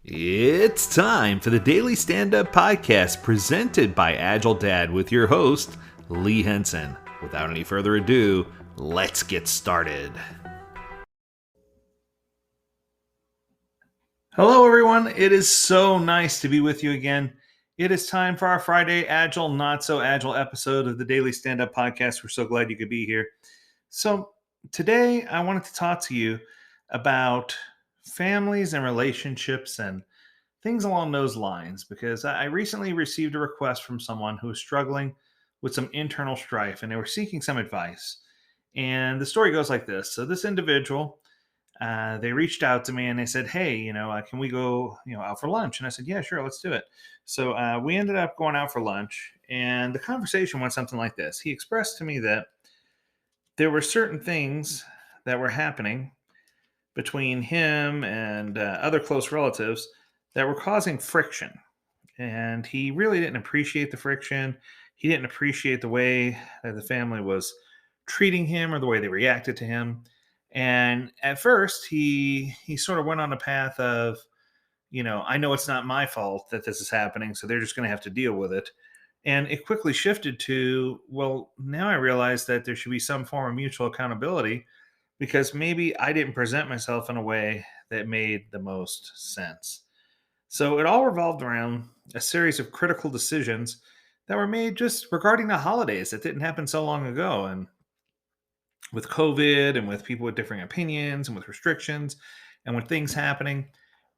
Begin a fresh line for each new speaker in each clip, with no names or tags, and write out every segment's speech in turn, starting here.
It's time for the Daily Stand Up Podcast presented by Agile Dad with your host, Lee Henson. Without any further ado, let's get started. Hello, everyone. It is so nice to be with you again. It is time for our Friday Agile, Not So Agile episode of the Daily Stand Up Podcast. We're so glad you could be here. So, today I wanted to talk to you about families and relationships and things along those lines because I recently received a request from someone who was struggling with some internal strife and they were seeking some advice. And the story goes like this. So, this individual, they reached out to me and they said, "Hey, can we go, out for lunch?" And I said, "Yeah, sure, let's do it." So we ended up going out for lunch, and the conversation went something like this. He expressed to me that there were certain things that were happening between him and other close relatives that were causing friction. And he really didn't appreciate the friction. He didn't appreciate the way that the family was treating him or the way they reacted to him. And at first, he sort of went on a path of, I know it's not my fault that this is happening, so they're just going to have to deal with it. And it quickly shifted to, well, now I realize that there should be some form of mutual accountability because maybe I didn't present myself in a way that made the most sense. So it all revolved around a series of critical decisions that were made just regarding the holidays that didn't happen so long ago. And with COVID and with people with differing opinions and with restrictions and with things happening,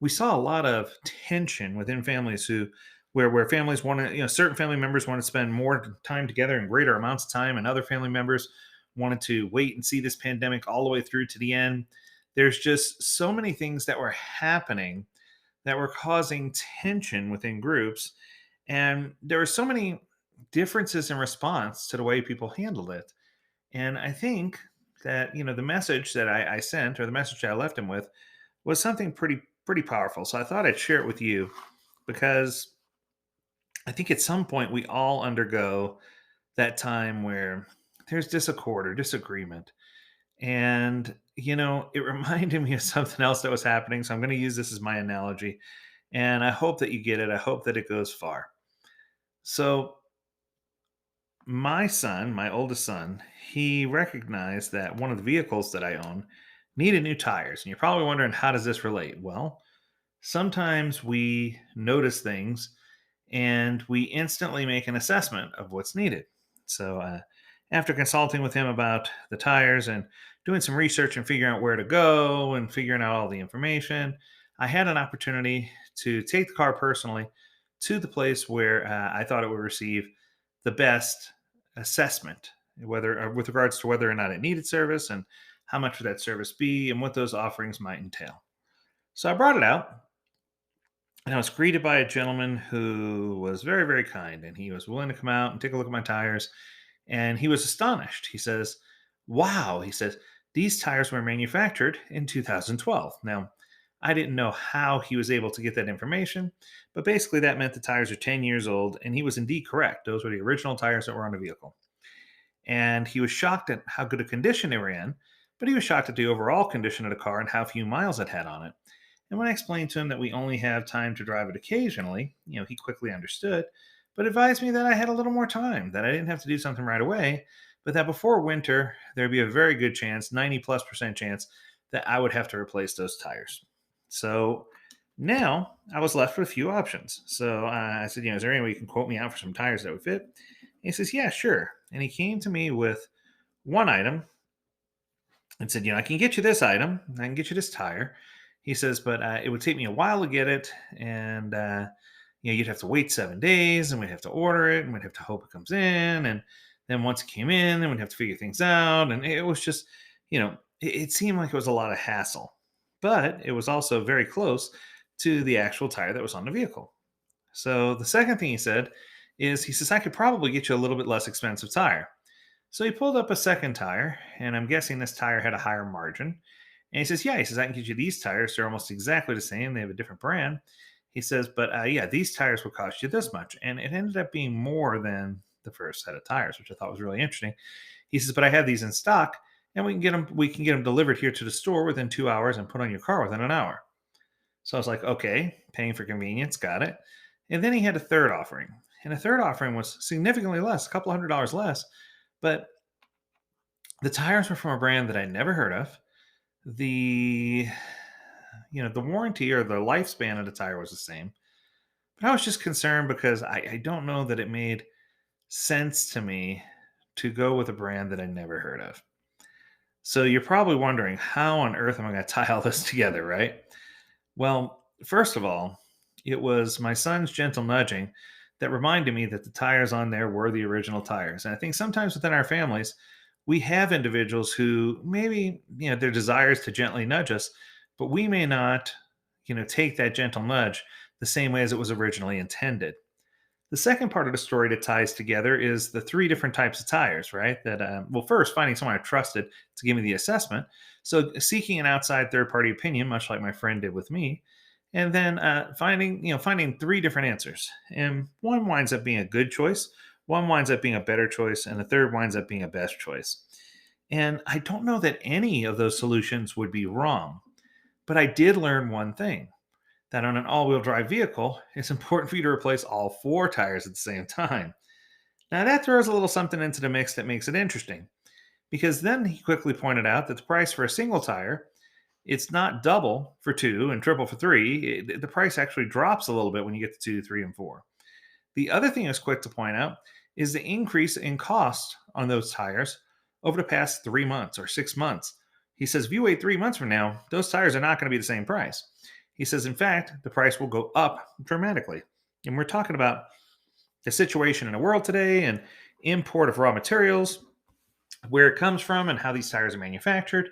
we saw a lot of tension within families where families want to, certain family members want to spend more time together and greater amounts of time, and other family members wanted to wait and see this pandemic all the way through to the end. There's just so many things that were happening that were causing tension within groups. And there were so many differences in response to the way people handled it. And I think that, the message that I sent, or the message that I left him with, was something pretty powerful. So I thought I'd share it with you because I think at some point we all undergo that time where there's disaccord or disagreement. And, it reminded me of something else that was happening. So I'm going to use this as my analogy. And I hope that you get it. I hope that it goes far. So my son, my oldest son, he recognized that one of the vehicles that I own needed new tires. And you're probably wondering, how does this relate? Well, sometimes we notice things and we instantly make an assessment of what's needed. So, after consulting with him about the tires and doing some research and figuring out where to go and figuring out all the information, I had an opportunity to take the car personally to the place where I thought it would receive the best assessment, whether with regards to whether or not it needed service and how much would that service be and what those offerings might entail. So I brought it out and I was greeted by a gentleman who was very, very kind, and he was willing to come out and take a look at my tires. And he was astonished. He says, "Wow," he says, "these tires were manufactured in 2012." Now, I didn't know how he was able to get that information, but basically that meant the tires are 10 years old, and he was indeed correct. Those were the original tires that were on the vehicle. And he was shocked at how good a condition they were in, but he was shocked at the overall condition of the car and how few miles it had on it. And when I explained to him that we only have time to drive it occasionally, he quickly understood, but advised me that I had a little more time, that I didn't have to do something right away, but that before winter, there'd be a very good chance, 90+% chance, that I would have to replace those tires. So now I was left with a few options. So I said, "Is there any way you can quote me out for some tires that would fit?" And he says, "Yeah, sure." And he came to me with one item and said, "I can get you this item, I can get you this tire." He says, "But it would take me a while to get it, and you'd have to wait 7 days, and we'd have to order it, and we'd have to hope it comes in, and then once it came in, then we'd have to figure things out." And it was just, it seemed like it was a lot of hassle, but it was also very close to the actual tire that was on the vehicle. So the second thing he said is, he says, "I could probably get you a little bit less expensive tire." So he pulled up a second tire, and I'm guessing this tire had a higher margin. And he says, "Yeah," he says, "I can get you these tires. They're almost exactly the same. They have a different brand." He says, "But yeah, these tires will cost you this much." And it ended up being more than the first set of tires, which I thought was really interesting. He says, "But I have these in stock, and we can get them delivered here to the store within 2 hours and put on your car within an hour." So I was like, okay, paying for convenience, got it. And then he had a third offering. And a third offering was significantly less, a couple $100 less. But the tires were from a brand that I'd never heard of. The the warranty or the lifespan of the tire was the same. But I was just concerned because I don't know that it made sense to me to go with a brand that I never heard of. So you're probably wondering, how on earth am I going to tie all this together, right? Well, first of all, it was my son's gentle nudging that reminded me that the tires on there were the original tires. And I think sometimes within our families, we have individuals who maybe, their desire is to gently nudge us, but we may not, take that gentle nudge the same way as it was originally intended. The second part of the story that ties together is the three different types of tires, right? That, well, first, finding someone I trusted to give me the assessment. So, seeking an outside third party opinion, much like my friend did with me. And then finding three different answers. And one winds up being a good choice, one winds up being a better choice, and the third winds up being a best choice. And I don't know that any of those solutions would be wrong, but I did learn one thing, that on an all-wheel drive vehicle, it's important for you to replace all four tires at the same time. Now that throws a little something into the mix that makes it interesting, because then he quickly pointed out that the price for a single tire, it's not double for two and triple for three. The price actually drops a little bit when you get to two, three, and four. The other thing I was quick to point out is the increase in cost on those tires over the past 3 months or 6 months. He says, if you wait 3 months from now, those tires are not going to be the same price. He says, in fact, the price will go up dramatically. And we're talking about the situation in the world today and import of raw materials, where it comes from, and how these tires are manufactured.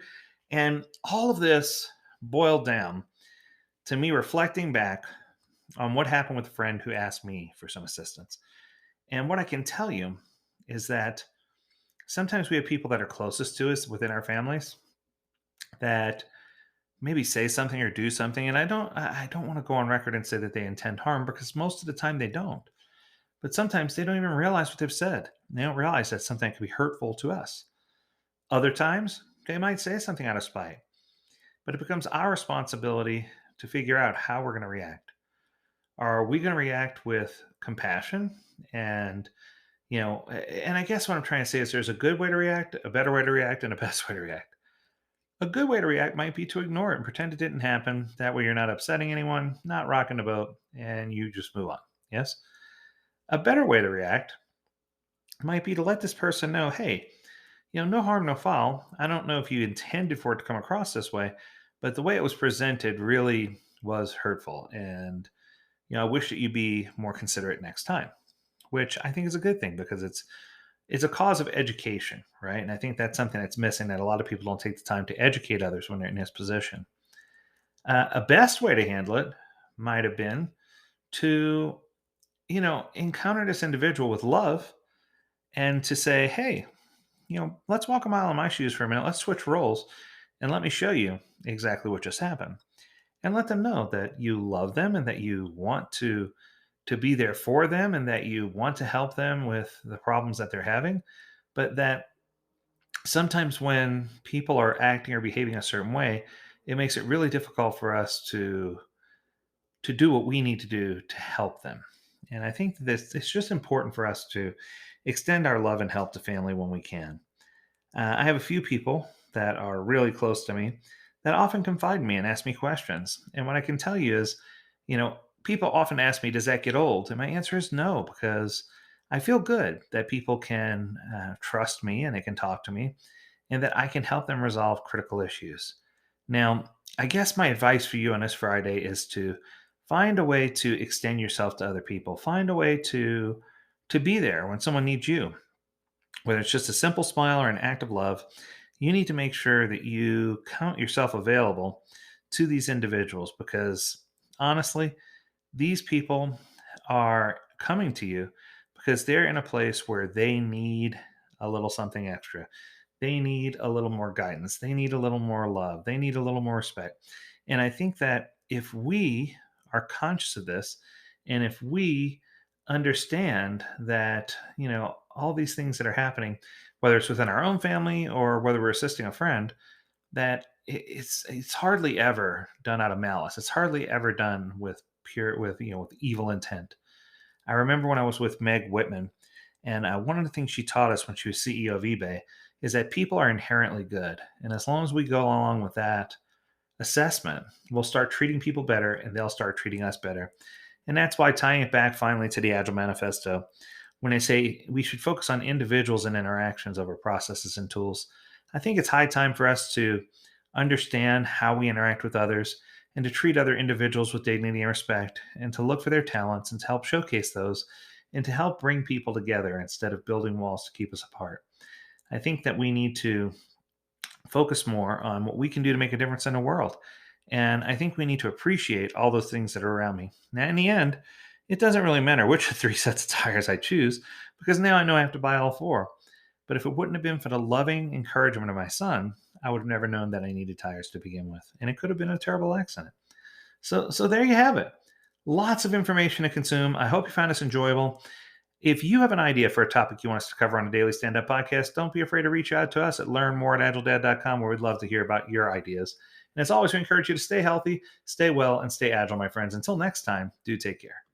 And all of this boiled down to me reflecting back on what happened with a friend who asked me for some assistance. And what I can tell you is that sometimes we have people that are closest to us within our families that maybe say something or do something, and I don't want to go on record and say that they intend harm, because most of the time they don't. But sometimes they don't even realize what they've said. They don't realize that something can be hurtful to us. Other times they might say something out of spite, but it becomes our responsibility to figure out how we're going to react. Are we going to react with compassion and and I guess what I'm trying to say is there's a good way to react, a better way to react, and a best way to react. A good way to react might be to ignore it and pretend it didn't happen. That way you're not upsetting anyone, not rocking the boat, and you just move on. Yes? A better way to react might be to let this person know, hey, no harm, no foul. I don't know if you intended for it to come across this way, but the way it was presented really was hurtful. And, I wish that you'd be more considerate next time, which I think is a good thing, because it's a cause of education, right? And I think that's something that's missing, that a lot of people don't take the time to educate others when they're in this position. A best way to handle it might have been to, encounter this individual with love and to say, hey, let's walk a mile in my shoes for a minute. Let's switch roles and let me show you exactly what just happened. And let them know that you love them and that you want to be there for them and that you want to help them with the problems that they're having, but that sometimes when people are acting or behaving a certain way, it makes it really difficult for us to do what we need to do to help them. And I think this it's just important for us to extend our love and help to family when we can. I have a few people that are really close to me that often confide in me and ask me questions. And what I can tell you is, people often ask me, does that get old? And my answer is no, because I feel good that people can trust me and they can talk to me and that I can help them resolve critical issues. Now, I guess my advice for you on this Friday is to find a way to extend yourself to other people. Find a way to be there when someone needs you, whether it's just a simple smile or an act of love. You need to make sure that you count yourself available to these individuals, because honestly, these people are coming to you because they're in a place where they need a little something extra. They need a little more guidance. They need a little more love. They need a little more respect. And I think that if we are conscious of this, and if we understand that, all these things that are happening, whether it's within our own family or whether we're assisting a friend, that it's hardly ever done out of malice. It's hardly ever done with with evil intent. I remember when I was with Meg Whitman, and one of the things she taught us when she was CEO of eBay is that people are inherently good, and as long as we go along with that assessment, we'll start treating people better, and they'll start treating us better. And that's why tying it back finally to the Agile Manifesto, when I say we should focus on individuals and interactions over processes and tools, I think it's high time for us to understand how we interact with others and to treat other individuals with dignity and respect and to look for their talents and to help showcase those and to help bring people together instead of building walls to keep us apart. I think that we need to focus more on what we can do to make a difference in the world. And I think we need to appreciate all those things that are around me. Now, in the end, it doesn't really matter which of 3 sets of tires I choose because now I know I have to buy all 4. But if it wouldn't have been for the loving encouragement of my son, I would have never known that I needed tires to begin with. And it could have been a terrible accident. So there you have it. Lots of information to consume. I hope you found this enjoyable. If you have an idea for a topic you want us to cover on a daily stand-up podcast, don't be afraid to reach out to us at learnmore@agiledad.com, where we'd love to hear about your ideas. And as always, we encourage you to stay healthy, stay well, and stay agile, my friends. Until next time, do take care.